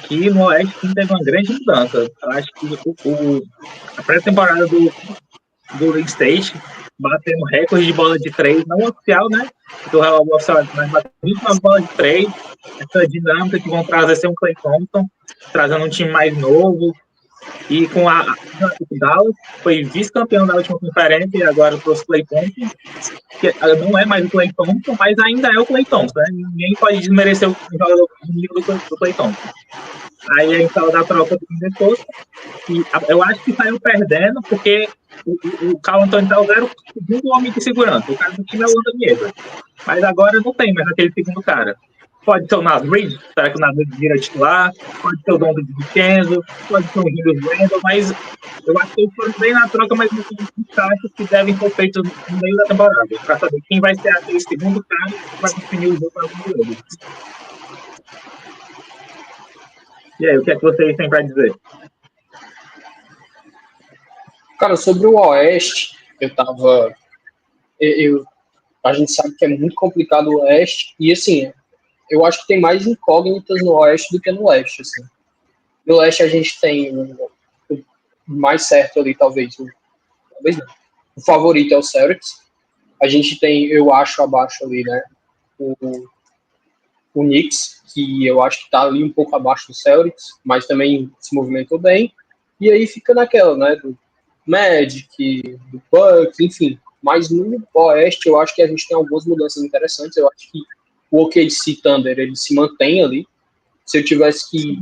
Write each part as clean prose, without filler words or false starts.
que no Oeste teve uma grande mudança. Eu acho que a pré-temporada do Golden State batendo recorde de bola de 3, não oficial, né? Porque o relógio oficial, mas batendo 29 bolas de 3, essa dinâmica que vão trazer ser um Klay Thompson, trazendo um time mais novo, e com o Dallas, foi vice-campeão da última conferência e agora trouxe o Klay Thompson, que não é mais o Klay Thompson, mas ainda é o Klay Thompson, né? Ninguém pode desmerecer o jogador do nível do Klay Thompson. Aí a gente fala da troca do Minnesota, e eu acho que saiu perdendo porque o Karl Anthony Towns era o segundo homem de segurança. O cara do time é o Anthony Edwards. Mas agora não tem mais aquele segundo cara. Pode ser o Nas Reed, será que o Nas Reed vira titular? Pode ser o Dono de Vincenzo, pode ser o Julius Randle, mas eu acho que eles foram bem na troca, mas não tem taxas que devem ser feitos no meio da temporada, para saber quem vai ser aquele segundo cara que vai definir o jogo para o jogo. E aí, o que é que vocês têm para dizer? Cara, sobre o Oeste, a gente sabe que é muito complicado o Oeste, e assim, eu acho que tem mais incógnitas no Oeste do que no Leste, assim. No Leste a gente tem o mais certo ali, talvez não. O favorito é o Celtics. A gente tem, eu acho, abaixo ali, né, o Knicks, que eu acho que está ali um pouco abaixo do Celtics, mas também se movimentou bem. E aí fica naquela, né, do Magic, do Bucks, enfim. Mas no Oeste eu acho que a gente tem algumas mudanças interessantes. Eu acho que o OKC Thunder, ele se mantém ali. Se eu tivesse que...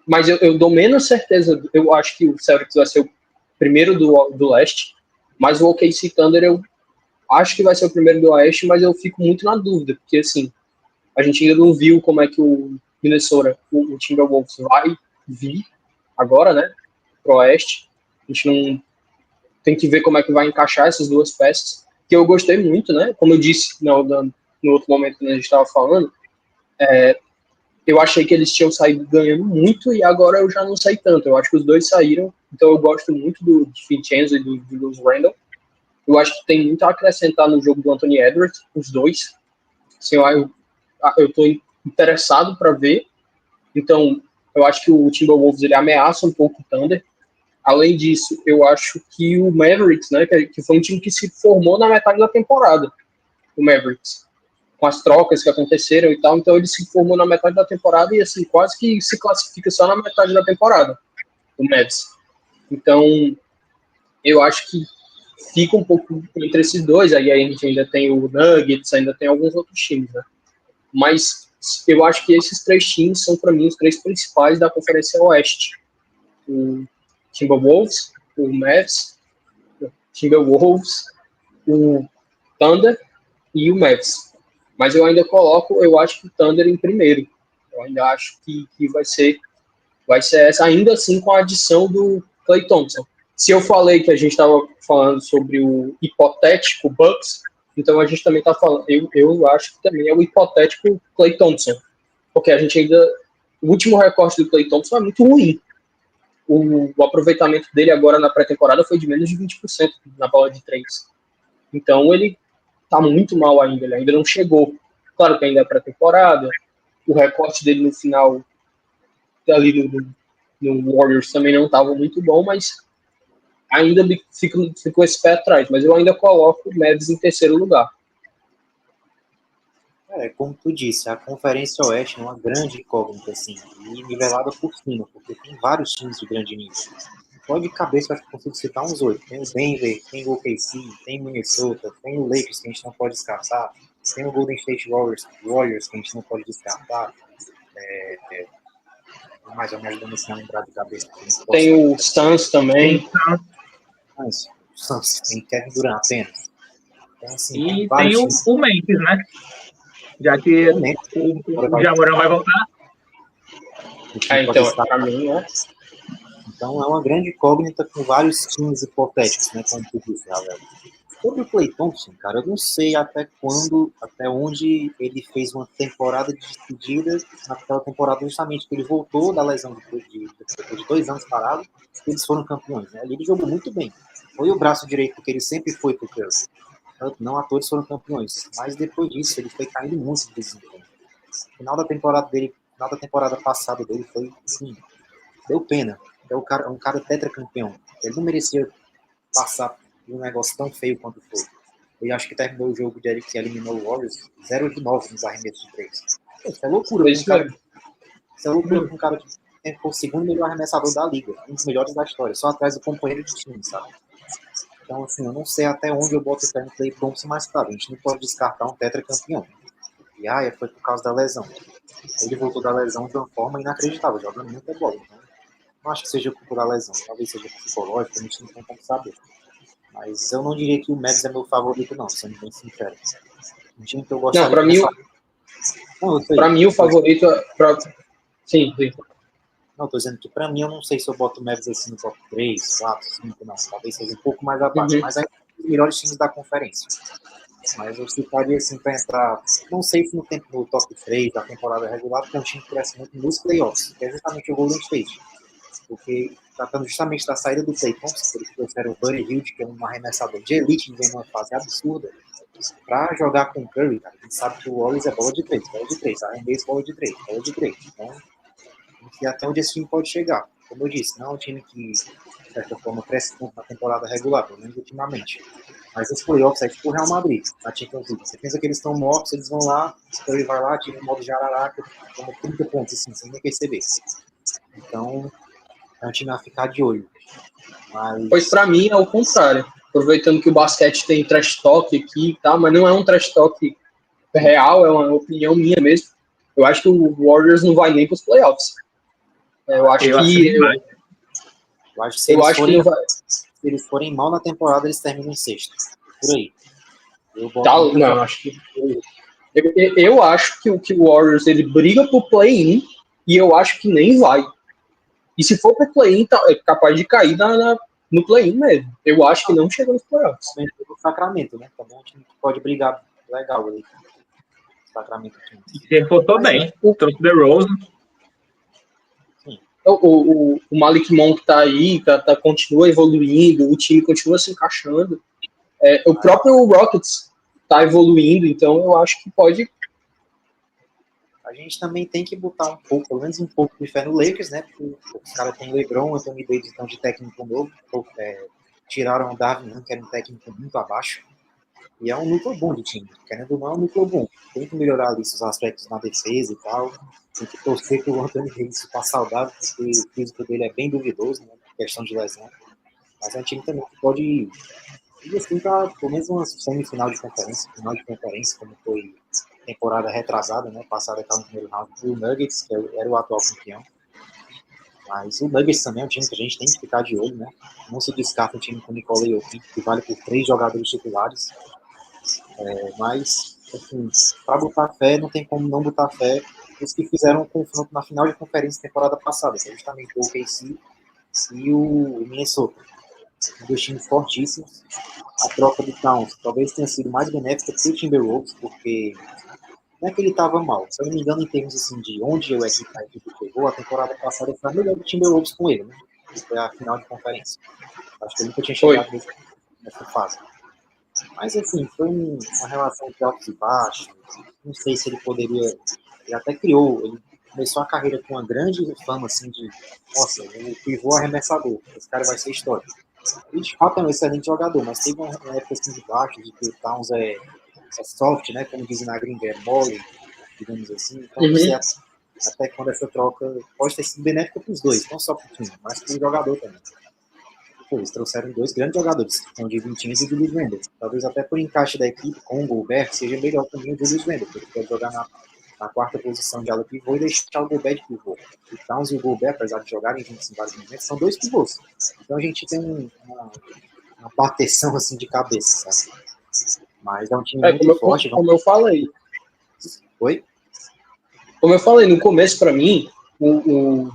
Mas eu dou menos certeza, eu acho que o Celtics vai ser o primeiro do Leste, mas o OKC Thunder eu acho que vai ser o primeiro do Oeste, mas eu fico muito na dúvida, porque assim, a gente ainda não viu como é que o Minnesota, o Timberwolves vai vir agora, né, pro Oeste. A gente não tem que ver como é que vai encaixar essas duas peças, que eu gostei muito, né, como eu disse no outro momento que a gente estava falando, eu achei que eles tinham saído ganhando muito e agora eu já não sei tanto. Eu acho que os dois saíram, então eu gosto muito do Vincenzo e do Julius Randle. Eu acho que tem muito a acrescentar no jogo do Anthony Edwards, os dois. Assim, eu estou interessado para ver. Então, eu acho que o Timberwolves ele ameaça um pouco o Thunder. Além disso, eu acho que o Mavericks, né, que foi um time que se formou na metade da temporada, o Mavericks, com as trocas que aconteceram e tal, então ele se formou na metade da temporada e assim, quase que se classifica só na metade da temporada, o Mavs. Então, eu acho que fica um pouco entre esses dois, aí a gente ainda tem o Nuggets, ainda tem alguns outros times, né? Mas eu acho que esses três times são, para mim, os três principais da Conferência Oeste. O Timberwolves, o Mavs, o Timberwolves, o Thunder e o Mavs. Mas eu ainda coloco, eu acho que o Thunder em primeiro. Eu ainda acho que vai ser essa, ainda assim com a adição do Klay Thompson. Se eu falei que a gente estava falando sobre o hipotético Bucks, então a gente também está falando, eu acho que também é o hipotético Klay Thompson, porque a gente ainda, o último recorte do Klay Thompson é muito ruim. O aproveitamento dele agora na pré-temporada foi de menos de 20% na bola de 3. Então ele está muito mal ainda, ele ainda não chegou. Claro que ainda é pré-temporada, o recorte dele no final ali no Warriors também não estava muito bom, mas ainda fico esse pé atrás. Mas eu ainda coloco o Mavs em terceiro lugar. Como tu disse, a Conferência Oeste é uma grande incógnita, assim, e nivelada por cima, porque tem vários times de grande nível. Só de cabeça, acho que consigo citar uns 8. Tem o Denver, tem o OKC, tem o Minnesota, tem o Lakers, que a gente não pode descartar, tem o Golden State Warriors, que a gente não pode descartar. Mais ou menos nesse lembrar de cabeça. Tem o Suns também. O Suns, tem Kevin Durant apenas. Então, assim, e tem o Memphis, né? Já que o Jamoran vai voltar. Então, para mim, né? Então, é uma grande incógnita com vários times hipotéticos, né? Como tu disse, galera. Sobre o Klay Thompson, cara, eu não sei até onde ele fez uma temporada de despedida, naquela temporada justamente que ele voltou da lesão depois de 2 anos parado, eles foram campeões, né? Ele jogou muito bem. Foi o braço direito, porque ele sempre foi pro Curry. Não a todos foram campeões, mas depois disso ele foi caindo muito de desempenho. No final da temporada dele, final da temporada passada dele foi, assim, deu pena. É um cara tetracampeão. Ele não merecia passar por um negócio tão feio quanto foi. Eu acho que terminou o jogo de Eric que eliminou o Warriors 0 de 9 nos arremessos de 3. Isso é loucura. Isso é loucura com um cara que foi o segundo melhor arremessador da liga, um dos melhores da história, só atrás do companheiro de time, sabe? Então, assim, eu não sei até onde eu boto o pé no Klay Thompson, mas claro, a gente não pode descartar um tetracampeão. E foi por causa da lesão. Ele voltou da lesão de uma forma inacreditável, jogando muita bola. Então, não acho que seja culpa da lesão, talvez seja psicológico, a gente não tem como saber. Mas eu não diria que o Mavs é meu favorito, não, sendo bem sincero. Um time que eu gostaria Não, pra mim o favorito é... Sim. Não, tô dizendo que pra mim eu não sei se eu boto o Mavs assim no top 3, 4, 5, não. Talvez seja um pouco mais abaixo, mas é um dos melhores times da conferência. Mas eu citaria assim para entrar, não sei se no top 3 da temporada regular, porque é um time que cresce muito nos playoffs, que é justamente o Golden State. Porque tratando justamente da saída do Klay Thompson, eles trouxeram o Buddy Hield, que é um arremessador de elite, vem numa fase absurda, para jogar com o Curry, cara. A gente sabe que o Warriors é bola de 3, arremesso, bola de 3. Então, e até onde esse time pode chegar. Como eu disse, não é um time que, de certa forma, cresce muito na temporada regular, pelo menos ultimamente. Mas os playoffs é tipo o Real Madrid, na Champions League. Você pensa que eles estão mortos, eles vão lá, então ele vai lá, tira o modo jararaca, toma 30 pontos, assim, sem nem perceber. Então, é um time a ficar de olho. Pois pra mim é o contrário. Aproveitando que o basquete tem trash talk aqui, tá? Mas não é um trash talk real, é uma opinião minha mesmo. Eu acho que o Warriors não vai nem pros playoffs. Eu acho que se eles forem mal na temporada, eles terminam em sexto. Por aí. Não, acho que eu acho que o Warriors ele briga pro play-in e eu acho que nem vai. E se for pro play-in, é capaz de cair no play-in mesmo. Eu acho que não chega nos playoffs. O Sacramento, né? Também é um time que pode brigar legal ali. Sacramento. Se reforçou bem. Trouxe o DeRozan. O Malik Monk tá aí, continua evoluindo, o time continua se encaixando. O próprio Rockets tá evoluindo, então eu acho que pode. A gente também tem que botar um pouco, pelo menos um pouco de fé no Lakers, né? Porque os caras têm LeBron, Anthony Davis estão de técnico novo. Tiraram o Darvin, que era um técnico muito abaixo. E é um núcleo bom de time. Querendo ou não, é um núcleo bom. Tem que melhorar ali os aspectos na defesa e tal. Tem que torcer que o Anthony Davis ficar saudável, porque o físico dele é bem duvidoso, né? Questão de lesão. Mas é um time também que pode ir assim para pelo menos uma semifinal de conferência, final de conferência, como foi temporada retrasada, né? Passada aquela no primeiro round do Nuggets, que era o atual campeão. Mas o Nuggets também é um time que a gente tem que ficar de olho, né? Não se descarta um time com o Nikola Jokic, que vale por 3 jogadores titulares. Mas, assim, para botar fé, não tem como não botar fé os que fizeram um confronto na final de conferência temporada passada, que é justamente o OKC e o Minnesota. Dois times fortíssimos. A troca do Towns talvez tenha sido mais benéfica para o Timberwolves, porque não é que ele estava mal. Se eu não me engano, em termos assim, de onde a equipe chegou, a temporada passada foi a melhor do Timberwolves com ele, né? Que foi a final de conferência. Acho que ele nunca tinha chegado nessa fase. Mas, assim, foi uma relação de altos e baixos. Não sei se ele poderia... Ele até criou... Ele começou a carreira com uma grande fama, assim, de... Nossa, o pivô arremessador. Esse cara vai ser histórico. Ele, de fato, é um excelente jogador, mas teve uma época, assim, de baixo, de que o Towns é soft, né? Como dizem na gringa, é mole, digamos assim. Então, não sei até quando essa troca pode ter sido benéfica para os dois. Não só para o time, mas para o jogador também. Eles trouxeram 2 grandes jogadores, que são de 20 anos e o Julius Randle. Talvez até por encaixe da equipe com o Gobert seja melhor também o Julius Randle, porque ele pode jogar na quarta posição de ala pivô e deixar o Gobert de pivô. O Towns e o Gobert, apesar de jogarem juntos em vários momentos, são 2 pivôs. Então a gente tem uma bateção assim de cabeça, sabe? Mas é um time muito forte. Como eu falei. Oi? Como eu falei, no começo, para mim, o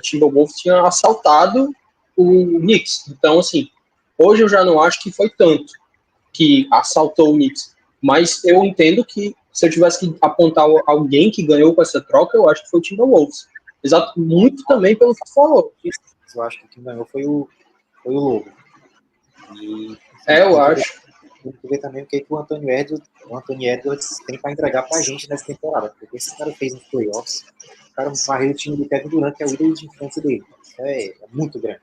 Timberwolves tinha assaltado o Knicks. Então, assim, hoje eu já não acho que foi tanto que assaltou o Knicks. Mas eu entendo que se eu tivesse que apontar alguém que ganhou com essa troca, eu acho que foi o Timberwolves. Exato, muito também pelo que tu falou. Eu acho que quem ganhou foi o Lobo. Eu acho. tem que ver também o que o Anthony Edwards tem para entregar para a gente nessa temporada. Porque esse cara fez nos playoffs, o cara varreu o time do Kevin Durant, que é o ídolo de infância dele. Isso é muito grande.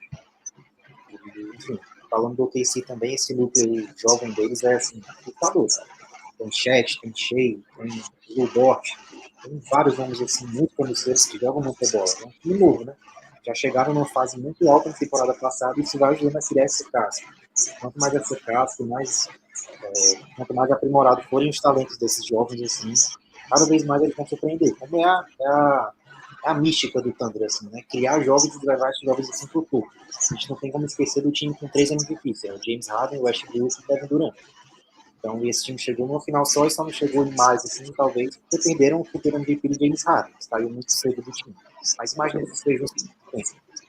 E, enfim, falando do OKC também, esse núcleo jovem deles é assim, lutador, sabe? Tem Chet, tem Shea, tem Lou Dort, tem vários nomes assim, muito promissores que jogam muita bola. É um time novo, né? Já chegaram numa fase muito alta na temporada passada e isso vai ajudando a criar essa casca. Quanto mais essa casca, quanto mais aprimorado forem os talentos desses jovens, assim, cada vez mais eles vão surpreender. Como é a mística do Thunder, assim, né? Criar jovens e levar esses jovens assim pro topo. A gente não tem como esquecer do time com 3 MVPs, o James Harden, o Westbrook e o Kevin Durant. Então, esse time chegou numa final só e só não chegou em mais, assim, talvez, porque perderam o futuro MVP do James Harden, que saiu muito cedo do time. Mas imagina que seja um.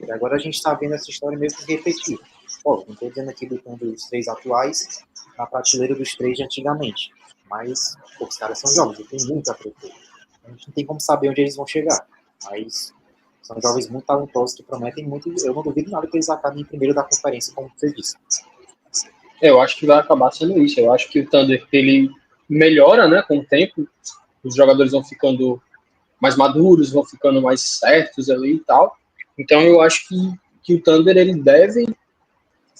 E agora a gente está vendo essa história mesmo que repetir. Não estou dizendo aqui botando os 3 atuais na prateleira dos 3 de antigamente. Mas, os caras são jovens, e tem muito a crescer. A gente não tem como saber onde eles vão chegar. Mas são jovens muito talentosos que prometem muito. Eu não duvido nada que eles acabem em primeiro da conferência, como você disse. Eu acho que vai acabar sendo isso. Eu acho que o Thunder, ele melhora, né, com o tempo. Os jogadores vão ficando mais maduros, vão ficando mais certos ali e tal. Então eu acho que o Thunder, ele deve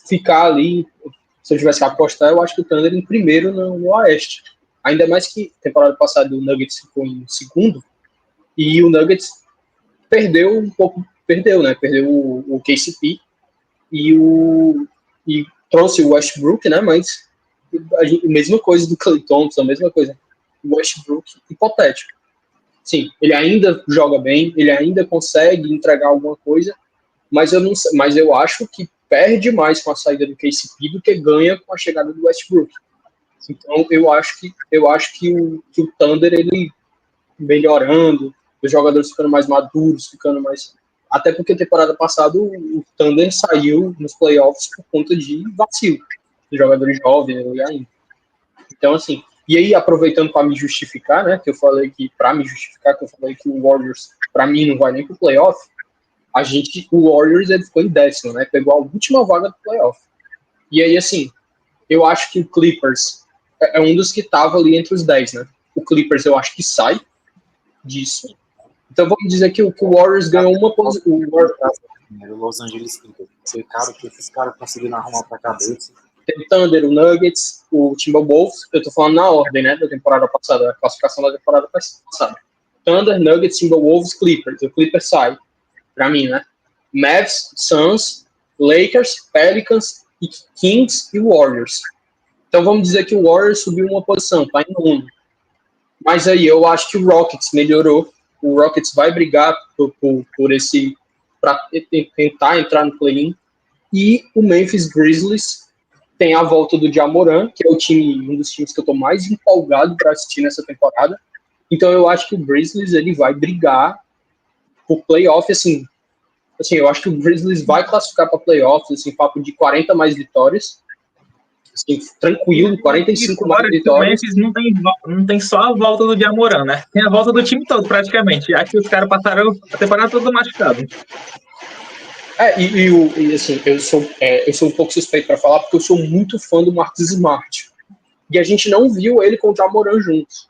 ficar ali. Se eu tivesse que apostar, eu acho que o Thunder em primeiro no Oeste. Ainda mais que temporada passada o Nuggets ficou em segundo e o Nuggets perdeu um pouco, né? Perdeu o KCP e trouxe o Westbrook, né? Mas a mesma coisa do Klay Thompson, a mesma coisa. O Westbrook hipotético. Sim, ele ainda joga bem, ele ainda consegue entregar alguma coisa, mas eu acho que perde mais com a saída do KCP do que ganha com a chegada do Westbrook. Então eu acho que o Thunder, ele melhorando, os jogadores ficando mais maduros, ficando mais. Até porque temporada passada o Thunder saiu nos playoffs por conta de vacilo, de jogadores jovens ainda. Então, assim, e aí aproveitando para me justificar, né, que eu falei que, para me justificar, que eu falei que o Warriors, para mim, não vai nem pro playoff, o Warriors, ele ficou em 10º, né, pegou a última vaga do playoff. E aí, assim, eu acho que o Clippers é um dos que estava ali entre os 10, né? O Clippers eu acho que sai disso. Então vamos dizer que o Warriors ganhou uma posição. O Los Angeles Clippers. Foi caro que esses caras conseguiram arrumar pra cabeça. Tem o Thunder, o Nuggets, o Timberwolves. Eu tô falando na ordem, né? Da temporada passada, a classificação da temporada passada. Thunder, Nuggets, Timberwolves, Clippers. O Clippers sai, pra mim, né? Mavs, Suns, Lakers, Pelicans, Kings e Warriors. Então vamos dizer que o Warriors subiu uma posição, tá em 1. Mas aí eu acho que o Rockets melhorou. O Rockets vai brigar por esse, para tentar entrar no play-in. E o Memphis Grizzlies tem a volta do Ja Morant, que é um dos times que eu tô mais empolgado para assistir nessa temporada. Então eu acho que o Grizzlies, ele vai brigar por playoff, assim, eu acho que o Grizzlies vai classificar para playoffs, assim, papo de 40 mais vitórias. Assim, tranquilo, 45 mais vitórias. O Memphis não tem só a volta do Ja Morant, né? Tem a volta do time todo, praticamente. Acho que os caras passaram a temporada toda machucado. E assim, eu sou um pouco suspeito para falar, porque eu sou muito fã do Marcus Smart. E a gente não viu ele com o Ja Morant juntos.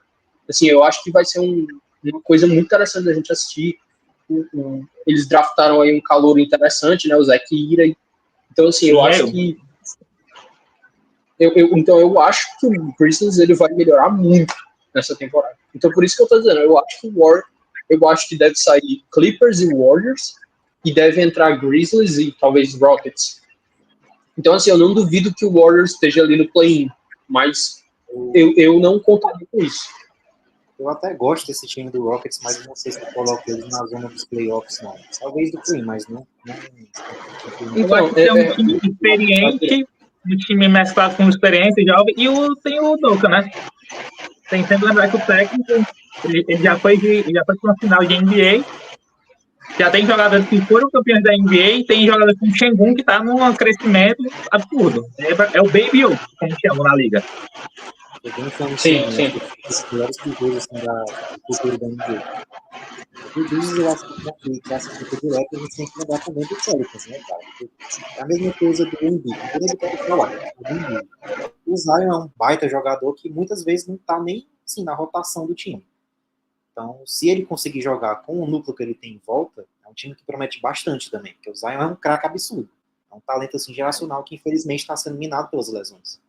Assim, eu acho que vai ser uma coisa muito interessante da gente assistir. Eles draftaram aí um calouro interessante, né? O Zach Ira. Então, assim, eu acho que então eu acho que o Grizzlies, ele vai melhorar muito nessa temporada. Então por isso que eu tô dizendo, eu acho que deve sair Clippers e Warriors e deve entrar Grizzlies e talvez Rockets. Então assim, eu não duvido que o Warriors esteja ali no play-in, mas eu não contaria com isso. Eu até gosto desse time do Rockets, mas não sei se eu coloco eles na zona dos playoffs, não. Talvez do play-in, mas não. Eu acho que é um time experiente, um time mesclado com experiência jovem, e tem o Doka, né? Tem sempre lembrar que o técnico, ele já foi para uma final de NBA, já tem jogadores que foram campeões da NBA, tem jogadores como o Şengün, que está num crescimento absurdo. É o Baby O, como chamam na liga. Sim. Os melhores pivôs assim, da cultura da NBA. O Grizzlies, eu acho que classifica direto, a gente tem que lembrar também do Pelicans, né, cara? É a mesma coisa do Embiid. Não tem nem que falar. O o Zion é um baita jogador que muitas vezes não tá nem assim, na rotação do time. Então, se ele conseguir jogar com o núcleo que ele tem em volta, é um time que promete bastante também, porque o Zion é um craque absurdo. É um talento assim, geracional que infelizmente está sendo minado pelas lesões.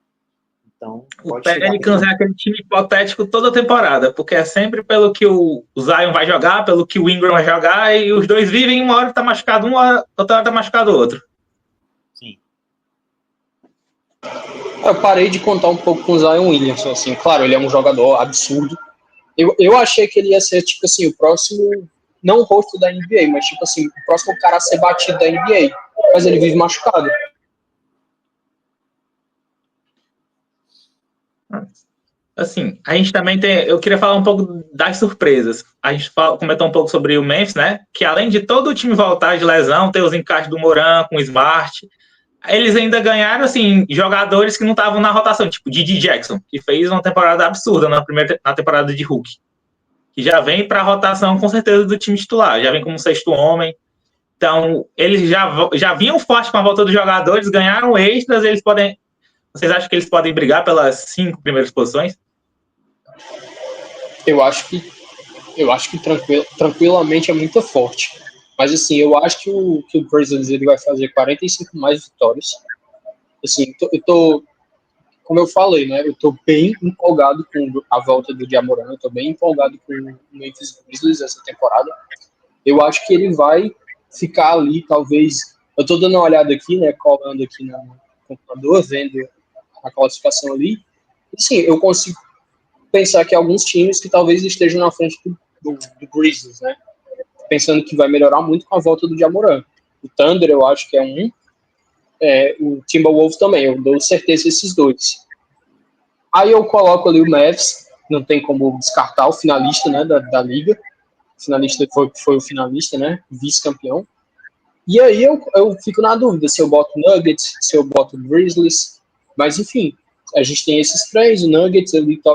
Então, o Pelicans é aquele time hipotético toda temporada, porque é sempre pelo que o Zion vai jogar, pelo que o Ingram vai jogar, e os dois vivem, uma hora tá machucado um, outra hora tá machucado o outro. Sim. Eu parei de contar um pouco com o Zion Williamson, assim, claro, ele é um jogador absurdo. Eu achei que ele ia ser, tipo assim, o próximo, não o rosto da NBA, mas tipo assim, o próximo cara a ser batido da NBA, mas ele vive machucado. Assim, a gente também tem. Eu queria falar um pouco das surpresas. A gente comentou um pouco sobre o Memphis, né? Que além de todo o time voltar de lesão, ter os encaixes do Moran com o Smart, eles ainda ganharam, assim, jogadores que não estavam na rotação, tipo Didi Jackson, que fez uma temporada absurda na temporada de Hulk. Que já vem para a rotação, com certeza, do time titular. Já vem como sexto homem. Então, eles já vinham forte com a volta dos jogadores, ganharam extras, eles podem. Vocês acham que eles podem brigar pelas 5 primeiras posições? Eu acho que tranquilamente é muito forte. Mas assim, eu acho que o Grizzlies ele vai fazer 45 mais vitórias. Assim, como eu falei, né? Eu tô bem empolgado com a volta do Jamoran, eu tô bem empolgado com o Memphis Grizzlies essa temporada. Eu acho que ele vai ficar ali, talvez. Eu tô dando uma olhada aqui, né? Colando aqui no computador, vendo a classificação ali. E sim, eu consigo pensar que alguns times que talvez estejam na frente do Grizzlies, né? Pensando que vai melhorar muito com a volta do Jamoran. O Thunder, eu acho que é um. O Timberwolves também, eu dou certeza esses dois. Aí eu coloco ali o Mavs, não tem como descartar o finalista, né, da liga. O finalista foi o finalista, né? Vice-campeão. E aí eu fico na dúvida se eu boto Nuggets, se eu boto Grizzlies. Mas enfim, a gente tem esses três, o Nuggets,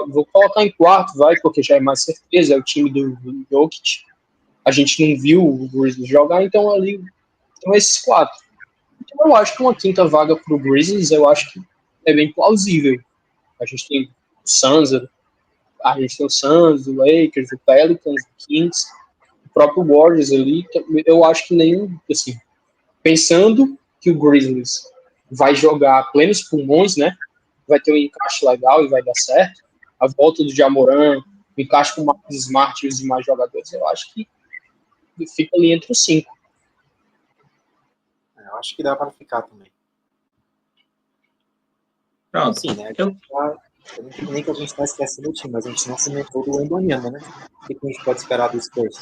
vou colocar em quarto, vai, porque já é mais certeza, é o time do Jokic. A gente não viu o Grizzlies jogar, então ali estão esses quatro. Então eu acho que uma quinta vaga para o Grizzlies, eu acho que é bem plausível. A gente tem o Suns, o Lakers, o Pelicans, o Kings, o próprio Warriors ali. Eu acho que nenhum, assim, pensando que o Grizzlies vai jogar plenos pulmões, né? Vai ter um encaixe legal e vai dar certo. A volta do Jamoran, o encaixe com o Marcus Smart e os demais jogadores, eu acho que fica ali entre os 5. Eu acho que dá para ficar também. Pronto. Sim, né? Eu não digo nem que a gente está esquecendo o time, mas a gente não comentou do Wembanyama, né? O que a gente pode esperar dos Spurs?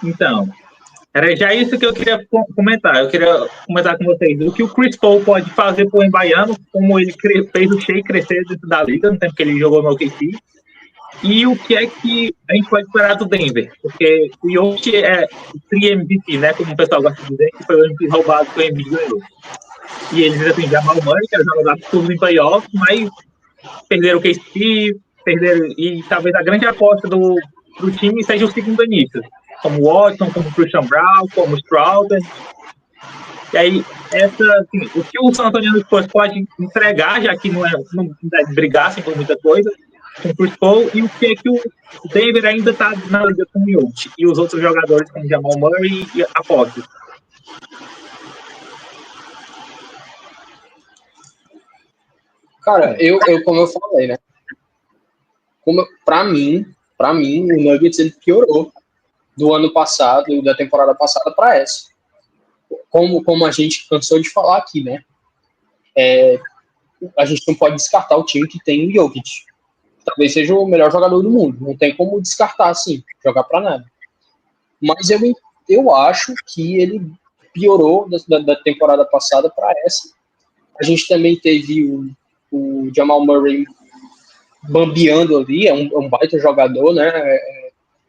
Então, era já isso que eu queria comentar. Eu queria comentar com vocês o que o Chris Paul pode fazer pro Embaiano, como ele fez o Shea crescer dentro da liga, no tempo que ele jogou no OKC, e o que é que a gente pode esperar do Denver, porque o Jokic é o 3-MVP, né, como o pessoal gosta de dizer, que foi o MVP roubado que o Embiid ganhou. E eles ainda têm Jamal Murray, que era jogador absurdo em playoffs, mas perderam o KCP, e talvez a grande aposta do time seja o segundo início, como o Watson, como o Christian Brown, como o Strouder. E aí, assim, o que o San Antonio Spurs pode entregar, já que não deve brigar assim, por muita coisa, com o Chris Paul, e o que é que o Denver ainda está na liga com o Jokic, e os outros jogadores como Jamal Murray e apostas. Cara, como eu falei, né? Pra mim, o Nuggets ele piorou do ano passado, da temporada passada para essa. Como a gente cansou de falar aqui, né? A gente não pode descartar o time que tem o Jokic. Talvez seja o melhor jogador do mundo. Não tem como descartar, assim, jogar para nada. Mas eu acho que ele piorou da temporada passada para essa. A gente também teve o Jamal Murray bambeando ali, é um baita jogador, né?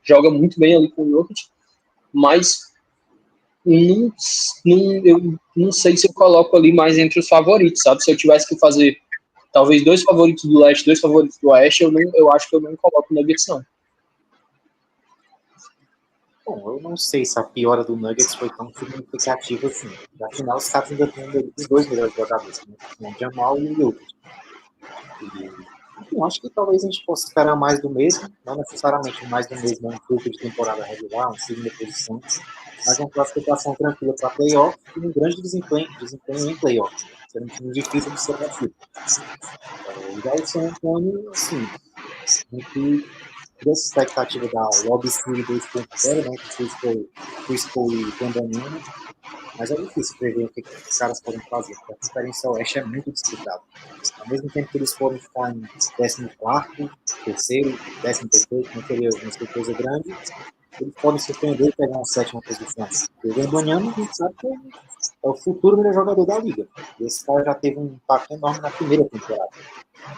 Joga muito bem ali com o Jokic, mas eu não sei se eu coloco ali mais entre os favoritos, sabe? Se eu tivesse que fazer talvez 2 favoritos do leste, 2 favoritos do oeste, eu acho que eu não coloco o Nuggets, não. Bom, eu não sei se a piora do Nuggets foi tão significativa assim. Afinal, os caras ainda têm os 2 melhores jogadores, né? O Jamal e o Jokic. Enfim, acho que talvez a gente possa esperar mais do mesmo, não necessariamente mais do mesmo, um grupo de temporada regular, uma segunda posição, mas uma classificação tranquila para playoff e um grande desempenho em playoff, sendo um time difícil de ser batido. Já o San Antonio, assim, a gente cria essa expectativa da Lobby City 2.0, né, que Chris Paul e Wembanyama, mas é difícil prever o que os caras podem fazer, porque a Conferência Oeste é muito disputada. Ao mesmo tempo que eles podem ficar em 14º, terceiro, 13º, não seria uma surpresa grande, eles podem surpreender e pegar uma sétima posição. O Wembanyama, a gente sabe que é o futuro melhor jogador da liga. E esse cara já teve um impacto enorme na primeira temporada.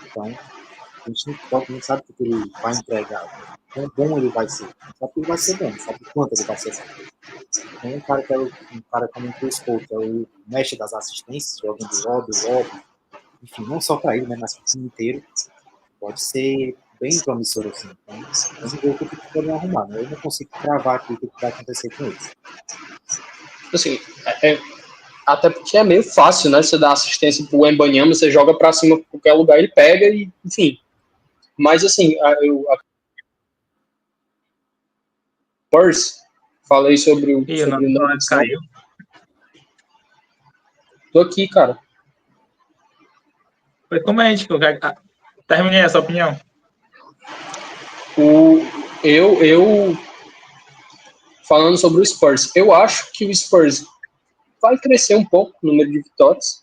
Então, a gente não sabe o que ele vai entregar, quão bom ele vai ser. Não sabe que ele vai ser bom, não sabe quanto ele vai ser bom. Tem um cara como o Chris Paul, que é o mestre das assistências, jogando lobby, enfim, não só para ele, né, mas para o time inteiro, pode ser bem promissor assim. Então, vamos ver o que eles podem arrumar. Né? Eu não consigo cravar aqui o que vai acontecer com eles. Assim, até porque é meio fácil, né? Você dá assistência pro Wembanyama, você joga pra cima qualquer lugar, ele pega e, enfim. Mas, assim, a Spurs, falei sobre o E o nosso Nuggets, né? caiu. Tô aqui, cara. Foi comente, que eu terminei essa opinião. Eu falando sobre o Spurs, eu acho que o Spurs vai crescer um pouco o número de vitórias,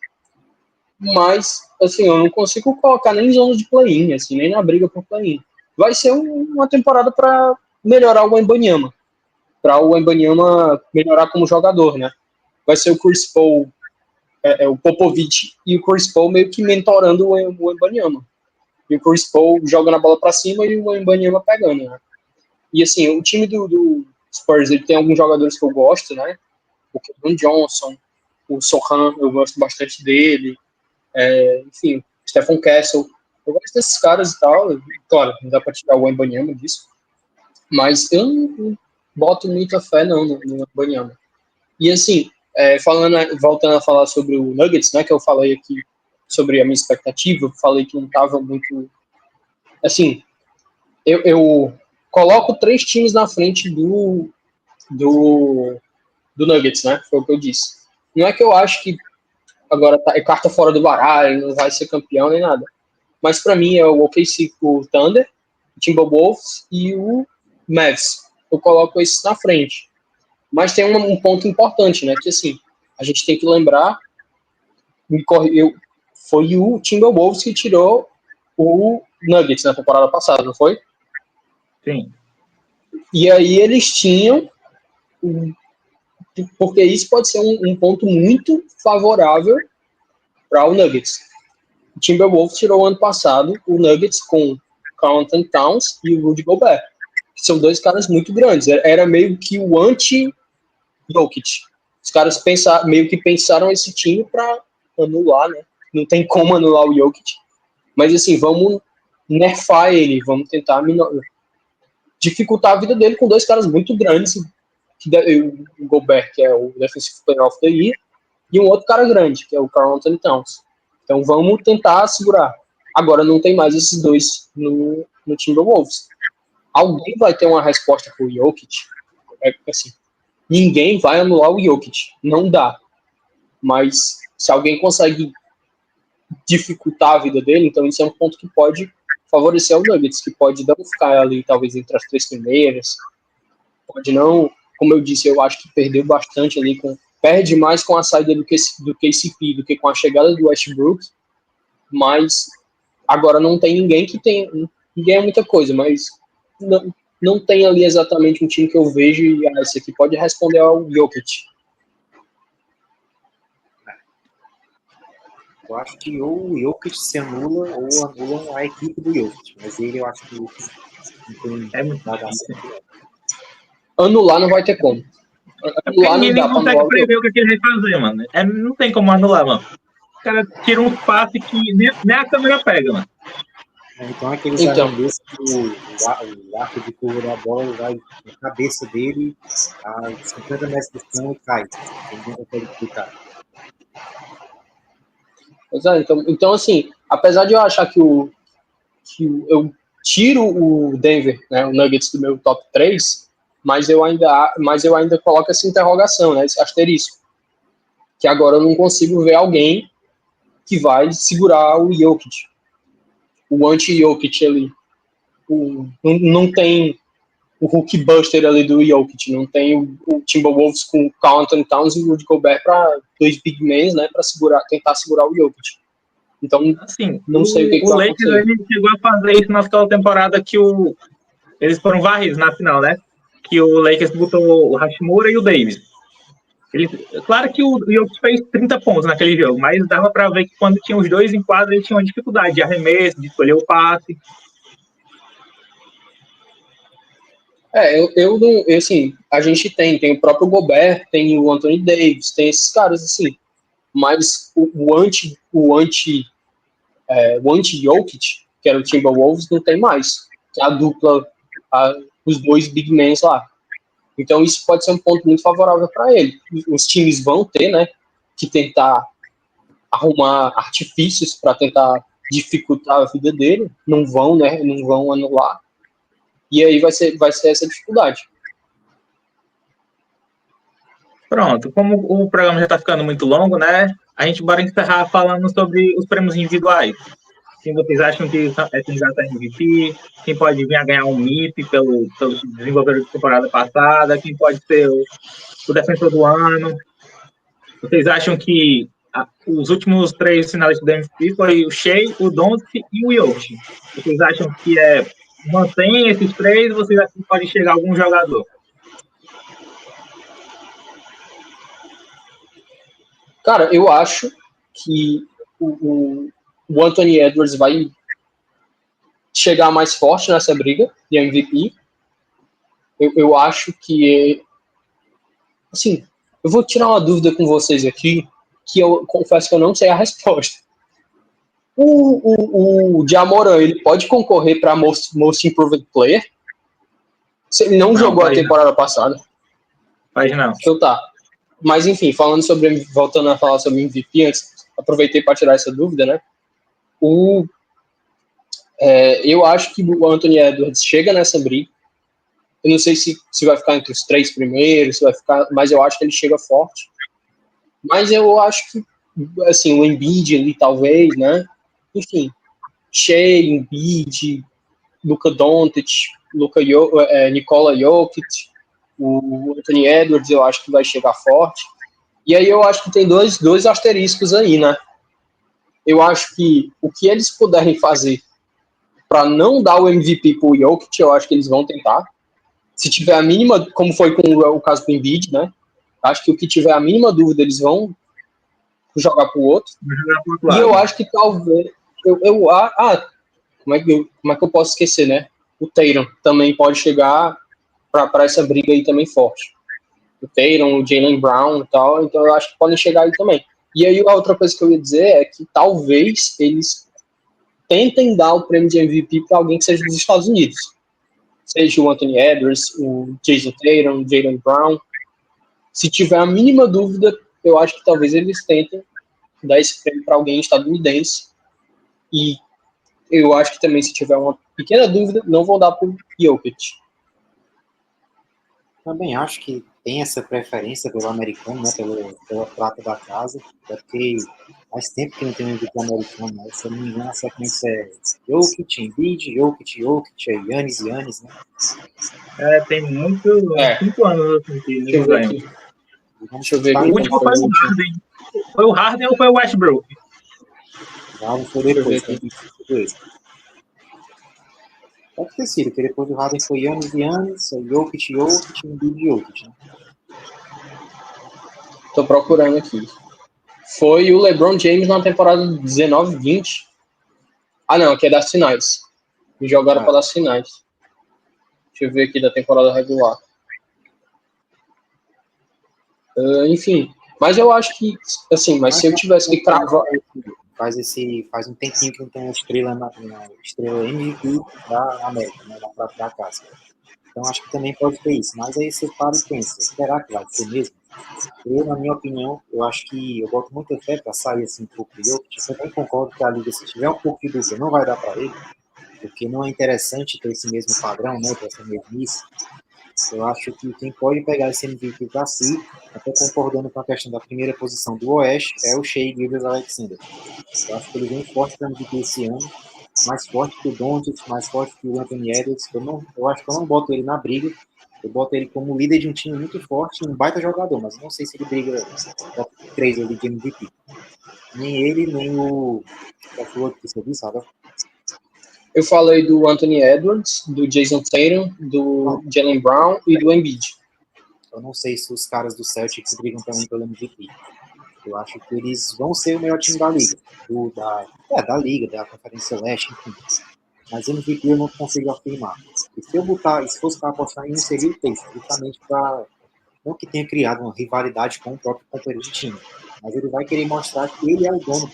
mas, assim, eu não consigo colocar nem em zona de play-in, assim, nem na briga por play-in. Vai ser uma temporada para melhorar o Wembanyama, para o Wembanyama melhorar como jogador, né? Vai ser o Chris Paul, o Popovich e o Chris Paul meio que mentorando o Wembanyama. E o Chris Paul jogando a bola para cima e o Wembanyama pegando, né? E, assim, o time do Spurs, ele tem alguns jogadores que eu gosto, né? O Kevin Johnson, o Sohan, eu gosto bastante dele. Enfim, Stephen Castle. Eu gosto desses caras e tal. Claro, não dá pra tirar o Wembanyama disso. Mas eu não boto muita fé, não, no Wembanyama. E, assim, voltando a falar sobre o Nuggets, né? Que eu falei aqui sobre a minha expectativa. Eu falei que não tava muito... Assim, eu coloco 3 times na frente do Nuggets, né? Foi o que eu disse. Não é que eu acho que agora é carta fora do baralho, não vai ser campeão nem nada. Mas para mim é o OKC, o Thunder, o Timberwolves e o Mavs. Eu coloco esses na frente. Mas tem um ponto importante, né? Que assim, a gente tem que lembrar, foi o Timberwolves que tirou o Nuggets na temporada passada, não foi? Sim. E aí eles tinham, porque isso pode ser um ponto muito favorável para o Nuggets. O Timberwolves tirou ano passado o Nuggets com Karl Anthony Towns e o Rudy Gobert, que são 2 caras muito grandes. Era meio que o anti-Jokic. Os caras meio que pensaram esse time para anular, né? Não tem como anular o Jokic. Mas assim, vamos nerfar ele, vamos tentar dificultar a vida dele com 2 caras muito grandes, o Gobert, que é o Defensive Player of the Year, e um outro cara grande, que é o Karl Anthony Towns. Então vamos tentar segurar. Agora não tem mais esses 2 no Timberwolves. Alguém vai ter uma resposta pro Jokic? Assim, ninguém vai anular o Jokic. Não dá. Mas se alguém consegue dificultar a vida dele, então isso é um ponto que pode favorecer o Nuggets, que pode não ficar ali talvez entre as 3 primeiras. Pode não, como eu disse, eu acho que perdeu bastante ali perde mais com a saída do KCP do que com a chegada do Westbrook, mas agora não tem ninguém ninguém é muita coisa, mas não tem ali exatamente um time que eu vejo e esse aqui pode responder ao Jokic. Eu acho que ou o Jokic se anula ou anulam a equipe do Jokic, mas ele eu acho que não tem muito nada difícil. Anular não vai ter como. Porque Anular não ninguém dá pra consegue anular o prever Jokic. o que ele vai fazer, mano. Não tem como anular, mano. O cara tira um passe que nem a câmera pega, mano. Então aqueles arremessos que o arco de curva da bola vai na cabeça dele a 50 metros do chão e cai. Ninguém consegue explicar. Pois é, então, assim, apesar de eu achar que eu tiro o Denver, né, o Nuggets do meu top 3, mas eu ainda coloco essa interrogação, né, esse asterisco, que agora eu não consigo ver alguém que vai segurar o Jokic, o anti-Jokic ali. Não tem o Hulk Buster ali do Jokic, não tem o Timberwolves com o Karl Anthony Towns e o Rudy Gobert para dois big men, né, para tentar segurar o Jokic. Então, Assim, não sei o que o vai Lakers acontecer. ele chegou a fazer isso naquela temporada que eles foram varridos na final, né? Que o Lakers botou o Hashimura e o Davis. Claro que o Jokic fez 30 pontos naquele jogo, mas dava para ver que quando tinha os dois em quadra, ele tinha uma dificuldade de arremesso, de escolher o passe. Assim, a gente tem o próprio Gobert, tem o Anthony Davis, tem esses caras, assim, mas o anti-Jokic, que era o Timberwolves, não tem mais. A dupla, os dois big men lá. Então isso pode ser um ponto muito favorável para ele. Os times vão ter, né, que tentar arrumar artifícios para tentar dificultar a vida dele, não vão, né, não vão anular. E aí vai ser essa dificuldade. Pronto, como o programa já está ficando muito longo, né? A gente bora encerrar falando sobre os prêmios individuais. Quem vocês acham que é candidato a MVP? Quem pode vir a ganhar um MIP pelo desenvolvedor de temporada passada? Quem pode ser o defensor do ano? Vocês acham que os últimos 3 finalistas do MVP foi o Shea, o Doncic e o Jokic? Vocês acham que mantém esses 3 ou vocês acham que pode chegar algum jogador? Cara, eu acho que o Anthony Edwards vai chegar mais forte nessa briga de MVP. Eu acho que, assim, eu vou tirar uma dúvida com vocês aqui, que eu confesso que eu não sei a resposta. O Jamoran, ele pode concorrer para Most Improved Player? Se ele não jogou a temporada passada. Pode não. Então tá. Mas enfim, voltando a falar sobre MVP, antes, aproveitei para tirar essa dúvida, né? Eu acho que o Anthony Edwards chega nessa briga. Eu não sei se vai ficar entre os 3 primeiros, mas eu acho que ele chega forte. Mas eu acho que, assim, o Embiid ali, talvez, né? Enfim, Shea, Embiid, Luka Doncic, Nikola Jokic, o Anthony Edwards, eu acho que vai chegar forte. E aí eu acho que tem dois asteriscos aí, né? Eu acho que o que eles puderem fazer para não dar o MVP pro Jokic, eu acho que eles vão tentar. Se tiver a mínima, como foi com o caso do Embiid, né? Acho que o que tiver a mínima dúvida, eles vão jogar pro outro. E eu acho que talvez... como é que eu posso esquecer, né? O Tatum também pode chegar para essa briga aí também forte. O Tatum, o Jaylen Brown e tal, então eu acho que podem chegar aí também. E aí a outra coisa que eu ia dizer é que talvez eles tentem dar o prêmio de MVP para alguém que seja dos Estados Unidos. Seja o Anthony Edwards, o Jason Tatum, o Jaylen Brown. Se tiver a mínima dúvida, eu acho que talvez eles tentem dar esse prêmio para alguém estadunidense. E eu acho que também, se tiver uma pequena dúvida, não vão dar para o Jokic. Também acho que tem essa preferência pelo americano, né, pela prata da casa, porque faz tempo que não tem um MVP americano, né? Se eu não me engano, a sequência é Jokic, Embiid, Jokic, Giannis, né? Tem muito, 5 anos assim, que não ganha. Deixa eu ver aqui. O último foi o Harden. Foi o Harden ou foi o Westbrook? O Harden foi depois, foi isso. Pode ter sido, porque depois do Harden foi Giannis, Jokic, Embiid, Jokic, né? Tô procurando aqui. Foi o LeBron James na temporada 19-20. Ah, não, aqui é das finais. Me jogaram para das finais. Deixa eu ver aqui da temporada regular. Enfim, mas eu acho que, assim, se eu tivesse que cravar... Faz um tempinho que não tem uma estrela estrela MVP da América, né, da casa. Então acho que também pode ter isso. Mas aí você para e pensa, será que vai ser mesmo? Na minha opinião, eu acho que eu boto muita fé para sair assim um pouco de Jokic. Eu também concordo que a liga, se tiver um pouco de dúvida, não vai dar para ele, porque não é interessante ter esse mesmo padrão, né, ter essa mesmice. Eu acho que quem pode pegar esse MVP para si, até concordando com a questão da primeira posição do Oeste, é o Shai Gilgeous-Alexander. Eu acho que ele vem forte para MVP esse ano, mais forte que o Doncic, mais forte que o Anthony Edwards. Eu acho que eu não boto ele na briga, eu boto ele como líder de um time muito forte, um baita jogador, mas não sei se ele briga top 3 ali de MVP. Nem ele, nem o outro que você disse, sabe? Eu falei do Anthony Edwards, do Jason Tatum, do Jaylen Brown e do Embiid. Eu não sei se os caras do Celtics brigam também pelo MVP. Eu acho que eles vão ser o melhor time da liga. Da liga, da Conferência Leste, enfim. Mas MVP eu não consigo afirmar. E se fosse para apostar em um, seria o Tatum, justamente para não que tenha criado uma rivalidade com o próprio companheiro de time, mas ele vai querer mostrar que ele é o dono,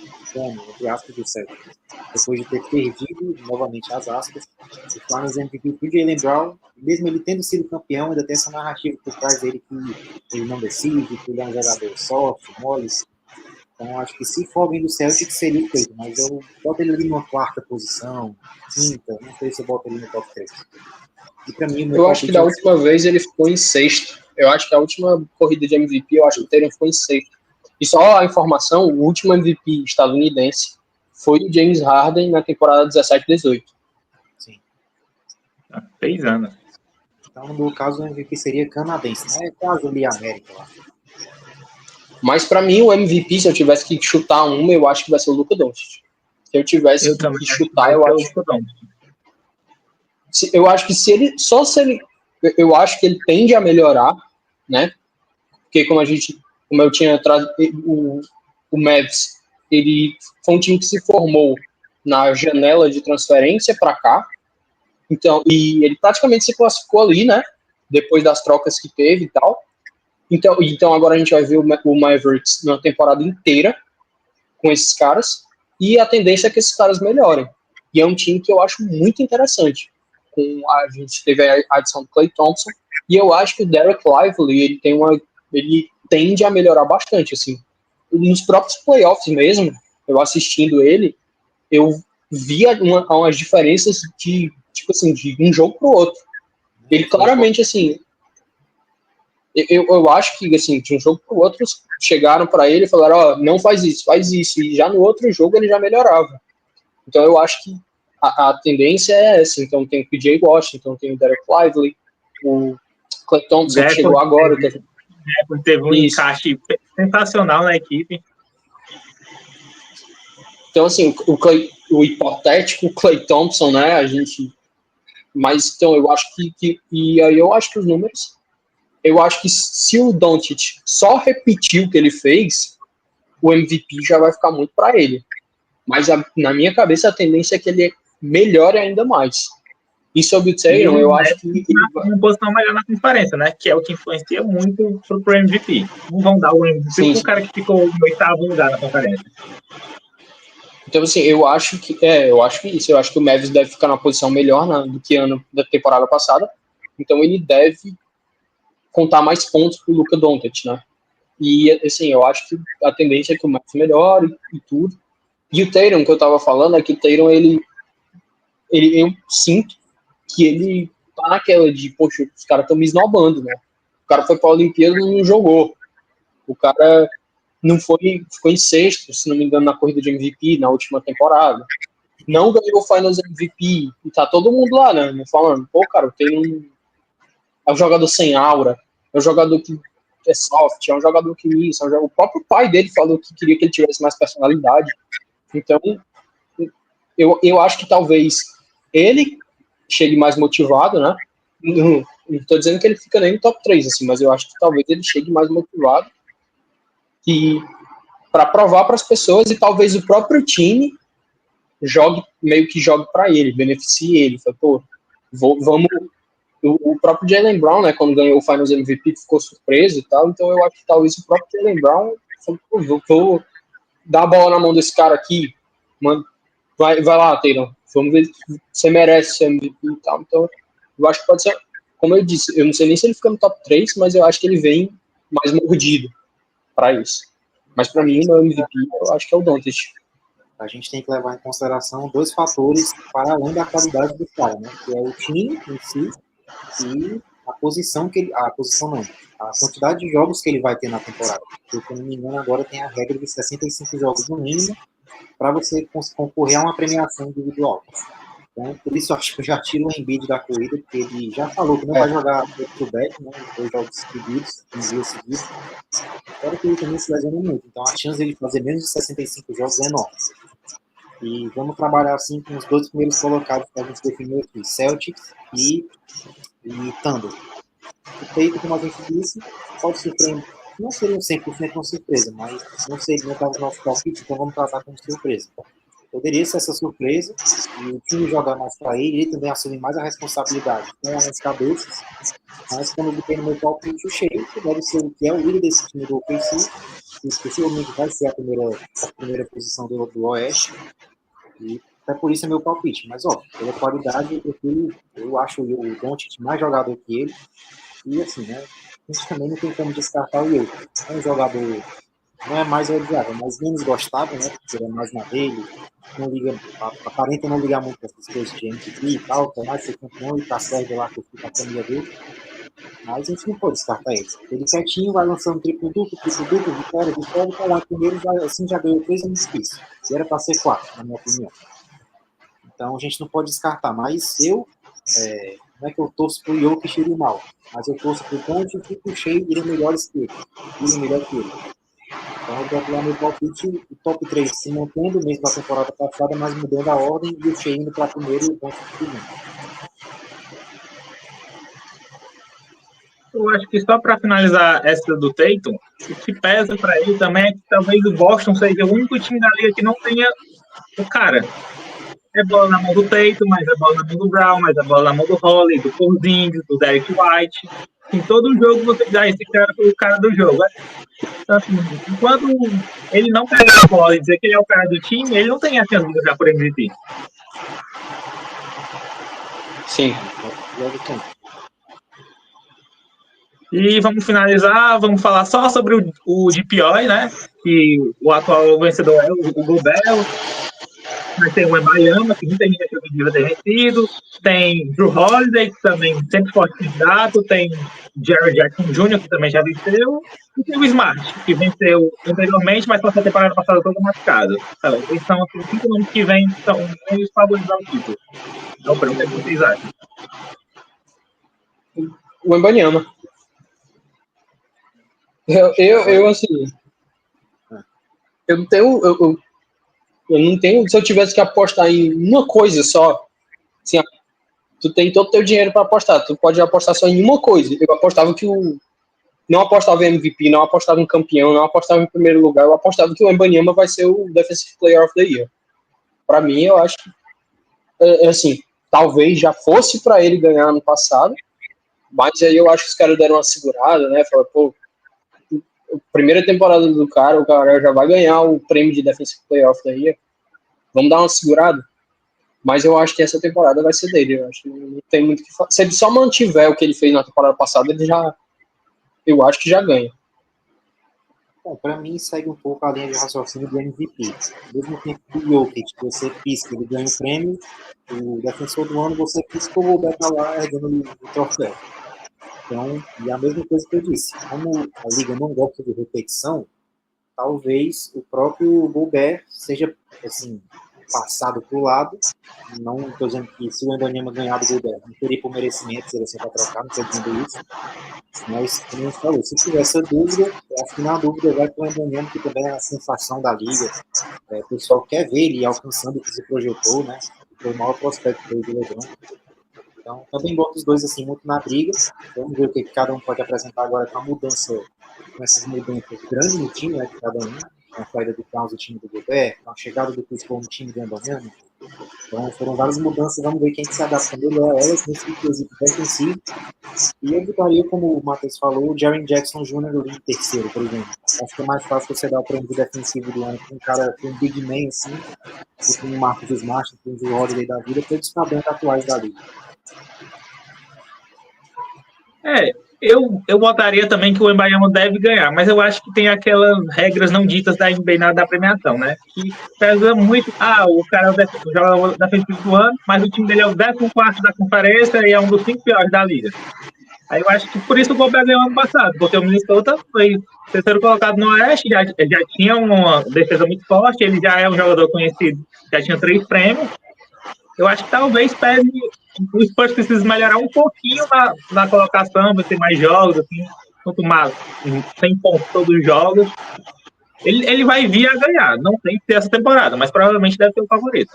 entre aspas, do Celtics. Depois de ter perdido, novamente as aspas, o Finals MVP do Jaylen Brown, mesmo ele tendo sido campeão, ainda tem essa narrativa por trás dele que ele não decide, que ele é um jogador soft, mole. Então, acho que se for alguém do Celtics, seria o Tatum, mas eu boto ele ali numa quarta posição, quinta, não sei se eu boto ele no top 3. E para mim, eu acho que da última vez ele ficou em sexto. Eu acho que a última corrida de MVP, eu acho que o Tatum ficou em sexto. E só a informação, o último MVP estadunidense foi o James Harden na temporada 17-18. Sim. Há 3 anos. Então, no caso, o MVP seria canadense, né? Quase ali América lá. Mas para mim, o MVP, se eu tivesse que chutar uma, eu acho que vai ser o Luka Doncic. Se eu tivesse que chutar, eu acho. Eu acho que se ele. Só se ele. Eu acho que ele tende a melhorar, né? Porque como eu tinha trazido. O Mavs, ele foi um time que se formou na janela de transferência para cá. Então, e ele praticamente se classificou ali, né? Depois das trocas que teve e tal. Então agora a gente vai ver o Mavericks na temporada inteira com esses caras. E a tendência é que esses caras melhorem. E é um time que eu acho muito interessante. A gente teve a adição do Klay Thompson. E eu acho que o Derek Lively, ele tende a melhorar bastante, assim. Nos próprios playoffs mesmo, eu assistindo ele, eu via umas diferenças de, tipo assim, de um jogo pro outro. Ele claramente, assim, eu acho que, assim, de um jogo pro outro, chegaram para ele e falaram, ó, não faz isso. E já no outro jogo ele já melhorava. Então eu acho que a tendência é essa. Então tem o PJ Washington, tem o Derek Lively, o Klay Thompson que chegou agora. Teve um encaixe sensacional na equipe. Então, assim, o hipotético Klay Thompson, né, a gente... Mas, então, eu acho que e aí eu acho que os números... Eu acho que se o Doncic só repetir o que ele fez, o MVP já vai ficar muito para ele. Mas, na minha cabeça, a tendência é que ele melhore ainda mais. E sobre o Tatum, eu acho que... Uma posição melhor na conferência, né? Que é o que influencia muito pro MVP. Não vão dar o MVP pro cara que ficou no 8º lugar na conferência. Então, assim, eu acho que isso. Eu acho que o Mavis deve ficar numa posição melhor do que ano da temporada passada. Então, ele deve contar mais pontos pro Luka Doncic, né? E, assim, eu acho que a tendência é que o Mavis melhore e tudo. E o Tatum, que eu tava falando, é que o Tatum, eu sinto que ele tá naquela de, poxa, os caras estão me esnobando, né? O cara foi pra Olimpíada e não jogou. O cara não foi, ficou em sexto, se não me engano, na corrida de MVP na última temporada. Não ganhou o Finals MVP. E tá todo mundo lá, né? Falando, pô, cara, é um jogador sem aura, é um jogador que é soft, é um jogador que isso, o próprio pai dele falou que queria que ele tivesse mais personalidade. Então, eu acho que talvez ele chegue mais motivado, né? Não tô dizendo que ele fica nem no top 3, assim, mas eu acho que talvez ele chegue mais motivado e para provar para as pessoas e talvez o próprio time meio que jogue para ele, beneficie ele. Fala, pô, vamos. O próprio Jaylen Brown, né, quando ganhou o Finals MVP, ficou surpreso e tal. Então eu acho que talvez o próprio Jaylen Brown falou, pô, vou dar a bola na mão desse cara aqui, mano, vai lá, Tatum, vamos ver se você merece ser MVP e tal. Então eu acho que pode ser, como eu disse, eu não sei nem se ele fica no top 3, mas eu acho que ele vem mais mordido para isso. Mas para mim, o meu MVP, eu acho que é o Doncic. A gente tem que levar em consideração dois fatores para além da qualidade do cara, né? Que é o time em si e a posição que ele, a posição não, a quantidade de jogos que ele vai ter na temporada. Porque, se eu não me engano, agora tem a regra de 65 jogos no mínimo para você concorrer a uma premiação individual. Então, por isso, eu acho que eu já tiro o Embiid da corrida, porque ele já falou que não vai jogar back-to-back, né, 2 jogos seguidos, em dias seguidos. Fora que ele também se lesiona muito. Então, a chance dele fazer menos de 65 jogos é enorme. E vamos trabalhar assim com os 2 primeiros colocados que a gente definiu aqui, Celtics e Thunder. O Tatum, como a gente disse, pode surpreender. Não seria 100% uma surpresa, mas não seria não estava no nosso palpite, então vamos tratar como surpresa. Poderia ser essa surpresa e o time jogar mais para ele também assumir mais a responsabilidade com as cabeças. Mas como eu botei no meu palpite, o Shea, que deve ser o que é o líder desse time do OKC, que possivelmente vai ser a primeira posição do Oeste. E até por isso é meu palpite. Mas, ó, pela qualidade, eu acho o Doncic mais jogador que ele. E, assim, né, a gente também não tem como descartar o Jokic. É um jogador, não é mais odiável, mas menos gostado, né, porque ele é mais na dele, não liga, aparenta não ligar muito com essas coisas de MVP e tal, quer mais ser campeão e tá certo lá que fica a família dele. Mas a gente não pode descartar ele. Ele quietinho, vai lançando triplo-duplo, vitória, tá lá primeiro, assim já ganhou 3 MVPs. E era para ser 4, na minha opinião. Então a gente não pode descartar. Mas não é que eu torço pro Jokic ir mal, mas eu torço pro Doncic e pro Shea irem melhores que ele. Irem melhor que ele. Então eu boto lá no palpite o top 3 se mantendo mesmo da temporada passada, mas mudando a ordem e o Shea indo para primeiro e o Doncic segundo. Eu acho que só para finalizar essa do Tatum, o que pesa para ele também é que talvez o Boston seja o único time da liga que não tenha o cara. É bola na mão do Tatum, mas é bola na mão do Brown, mas é bola na mão do Holly, do Porzingis, do Derek White. Em todo jogo você dá esse cara o cara do jogo. Então, assim, enquanto ele não pegar a bola e dizer que ele é o cara do time, ele não tem a chance de jogar por MVP. Sim. E vamos finalizar, vamos falar só sobre o DPOI, né? Que o atual vencedor é o Gobert. Mas tem o Wembanyama, que muita gente achou que devia ter vencido. Tem Drew Holiday, que também sempre forte candidato. Tem Jerry Jackson Jr., que também já venceu. E tem o Smart, que venceu anteriormente, mas passou a temporada passada todo machucado. Então, eles são assim, 5 nomes que vêm, são eles favoritos ao título. Então, o que vocês acham? O Wembanyama. Eu assim, eu não tenho, se eu tivesse que apostar em uma coisa só, assim, tu tem todo o teu dinheiro para apostar, tu pode apostar só em uma coisa. Eu apostava que não apostava em MVP, não apostava em campeão, não apostava em primeiro lugar, eu apostava que o Wembanyama vai ser o Defensive Player of the Year. Para mim, eu acho que, assim, talvez já fosse para ele ganhar ano passado, mas aí eu acho que os caras deram uma segurada, né, falaram, pô, primeira temporada do cara, o cara já vai ganhar o prêmio de Defensive Player of the Year. Vamos dar uma segurada. Mas eu acho que essa temporada vai ser dele. Eu acho que não tem muito o que fazer. Se ele só mantiver o que ele fez na temporada passada, eu acho que já ganha. Bom, para mim segue um pouco a linha de raciocínio do MVP. Mesmo tempo que o Jokic, você pisca, ele ganha o prêmio, o defensor do ano, você pisca, o Gobert tá lá erguendo o troféu. Então, e a mesma coisa que eu disse, como a liga não gosta de repetição, talvez o próprio Gobert seja, assim, passado para o lado. Não estou dizendo que se o Wembanyama ganhar do Gobert, não teria por merecimento, seria só para trocar, não estou dizendo isso. Mas, como a gente falou, se tiver essa dúvida, acho que na dúvida vai para o Wembanyama, que também é a sensação da liga. O pessoal quer ver ele alcançando o que se projetou, né? Foi o maior prospecto do LeBron. Então, também boto os dois assim muito na briga. Vamos ver o que cada um pode apresentar agora com a mudança, com essas mudanças grandes no time, né, de cada um. Com a saída do Towns do time do Gobert, com a chegada do Chris Paul no time do Wembanyama. Então, foram várias mudanças. Vamos ver quem se adapta melhor a elas nesse quesito defensivo. E eu botaria, como o Matheus falou, o Jaren Jackson Jr. ali em terceiro, por exemplo. Acho que é mais fácil você dar o prêmio de defensivo do ano com um cara, com um big man assim, do que um Marcos Smart, com um Holiday da vida, todos os talentos atuais da liga. Eu votaria também que o Wembanyama deve ganhar, mas eu acho que tem aquelas regras não ditas da NBA da premiação, né? Que pesa muito. O cara é o jogador defensivo do ano, mas o time dele é o 14º da conferência e é um dos 5 piores da liga. Aí eu acho que por isso o Gobert ganhou ano passado, porque o Minnesota foi terceiro colocado no Oeste, já tinha uma defesa muito forte, ele já é um jogador conhecido, já tinha 3 prêmios. Eu acho que talvez pese o Spurs precisa melhorar um pouquinho na colocação, vai ter mais jogos, assim, quanto mais 100 pontos todos os jogos. Ele vai vir a ganhar, não tem que ter essa temporada, mas provavelmente deve ser o favorito.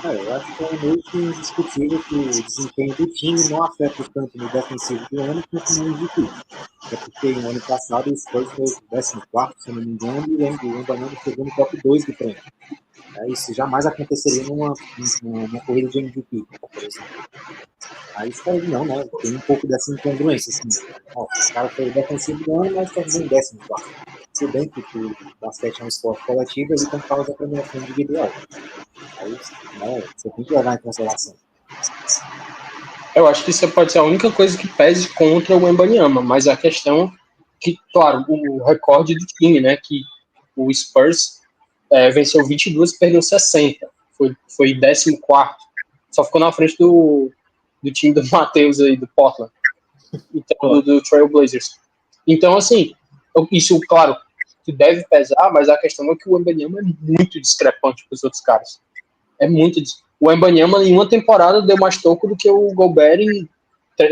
Eu acho que é meio que indiscutível que o desempenho do time não afeta tanto no defensivo do ano quanto no MVP. É porque no ano passado o Spurs foi o 14º, se não me engano, e o Wembanyama chegou no top 2 do prêmio. Isso jamais aconteceria numa corrida de MVP, por exemplo. Aí espero que não, né? Tem um pouco dessa incongruência, assim. O cara foi defensivo do ano, mas terminou em 14º. Se bem que o basquete é um esporte coletivo, ele tem que falar da premiação individual. Aí, né, você tem que levar em consideração. Eu acho que isso pode ser a única coisa que pese contra o Wembanyama, mas a questão que, claro, o recorde do time, né, que o Spurs venceu 22 e perdeu 60, foi 14º, só ficou na frente do time do Matheus aí, do Portland, então, do Trail Blazers. Então, assim, isso, claro, que deve pesar, mas a questão é que o Wembanyama é muito discrepante para os outros caras. É muito. O Wembanyama em uma temporada deu mais toco do que o Gobert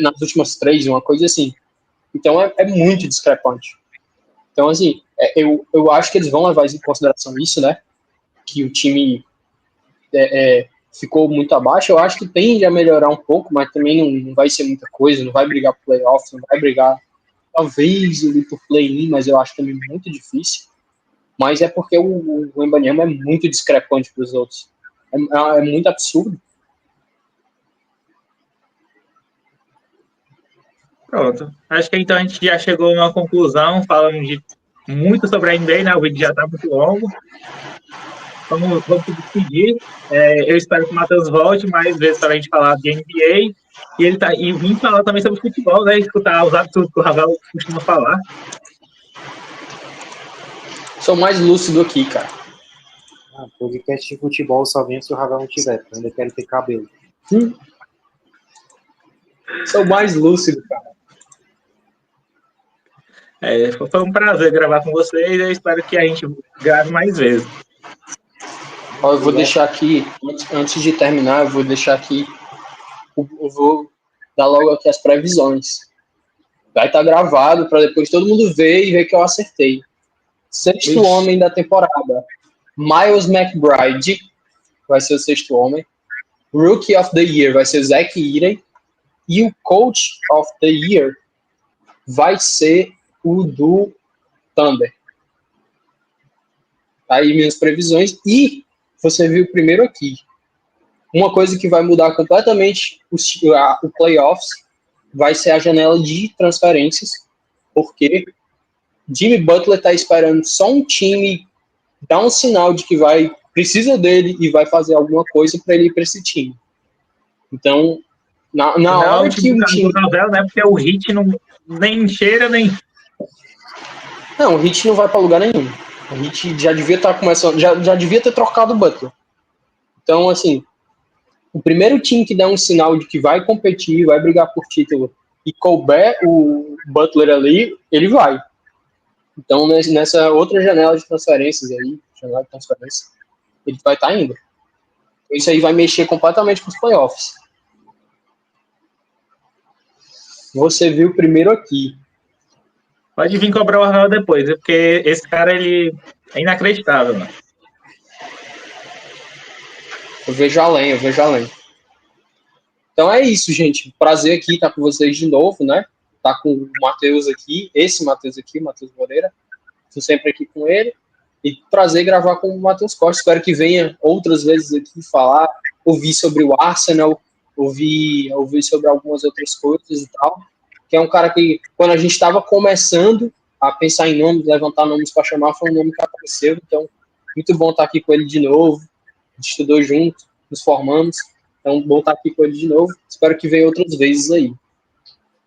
nas últimas 3, uma coisa assim. Então é muito discrepante. Então, assim, eu acho que eles vão levar em consideração isso, né? Que o time ficou muito abaixo. Eu acho que tende a melhorar um pouco, mas também não vai ser muita coisa, não vai brigar por playoffs, não vai brigar, talvez, ali por play-in, mas eu acho também muito difícil. Mas é porque o Wembanyama é muito discrepante para os outros. É muito absurdo. Pronto. Acho que então a gente já chegou a uma conclusão, falamos muito sobre a NBA, né? O vídeo já está muito longo. Vamos se despedir. Eu espero que o Matheus volte mais vezes para a gente falar de NBA e vir falar também sobre futebol, né? Escutar os absurdos que o Ravel costuma falar. Sou mais lúcido aqui, cara. Podcast de futebol só vem se o Ravel não tiver, porque eu ainda quero ter cabelo. Sou mais lúcido, cara. Foi um prazer gravar com vocês. Eu espero que a gente grave mais vezes. Eu vou deixar aqui, antes de terminar, eu vou deixar aqui, eu vou dar logo aqui as previsões. Vai estar gravado para depois todo mundo ver e ver que eu acertei. Sexto homem da temporada, Miles McBride vai ser o sexto homem. Rookie of the Year vai ser o Zach Edey. E o Coach of the Year vai ser o do Thunder. Aí minhas previsões. E você viu primeiro aqui. Uma coisa que vai mudar completamente o playoffs vai ser a janela de transferências, porque Jimmy Butler está esperando só um time dar um sinal de que precisa dele e vai fazer alguma coisa para ele ir para esse time. Então, na hora que o time... né? Porque o Heat nem cheira, nem... Não, o Heat não vai para lugar nenhum. O Heat já devia estar começando... Já devia ter trocado o Butler. Então, assim, o primeiro time que der um sinal de que vai competir, vai brigar por título, e couber o Butler ali, ele vai. Então, nessa outra janela de transferências aí, ele vai estar indo. Isso aí vai mexer completamente com os playoffs. Você viu primeiro aqui. Pode vir cobrar o Arnaldo depois, porque esse cara, ele é inacreditável, mano. Eu vejo além. Então é isso, gente. Prazer aqui estar com vocês de novo, né? Tá com o Matheus aqui, esse Matheus aqui, o Matheus Moreira. Estou sempre aqui com ele. E prazer gravar com o Matheus Costa. Espero que venha outras vezes aqui falar, ouvir sobre o Arsenal, ouvir sobre algumas outras coisas e tal. Que é um cara que, quando a gente estava começando a pensar em nomes, levantar nomes para chamar, foi um nome que apareceu. Então, muito bom estar aqui com ele de novo. A gente estudou junto, nos formamos. Então, bom estar aqui com ele de novo. Espero que venha outras vezes aí.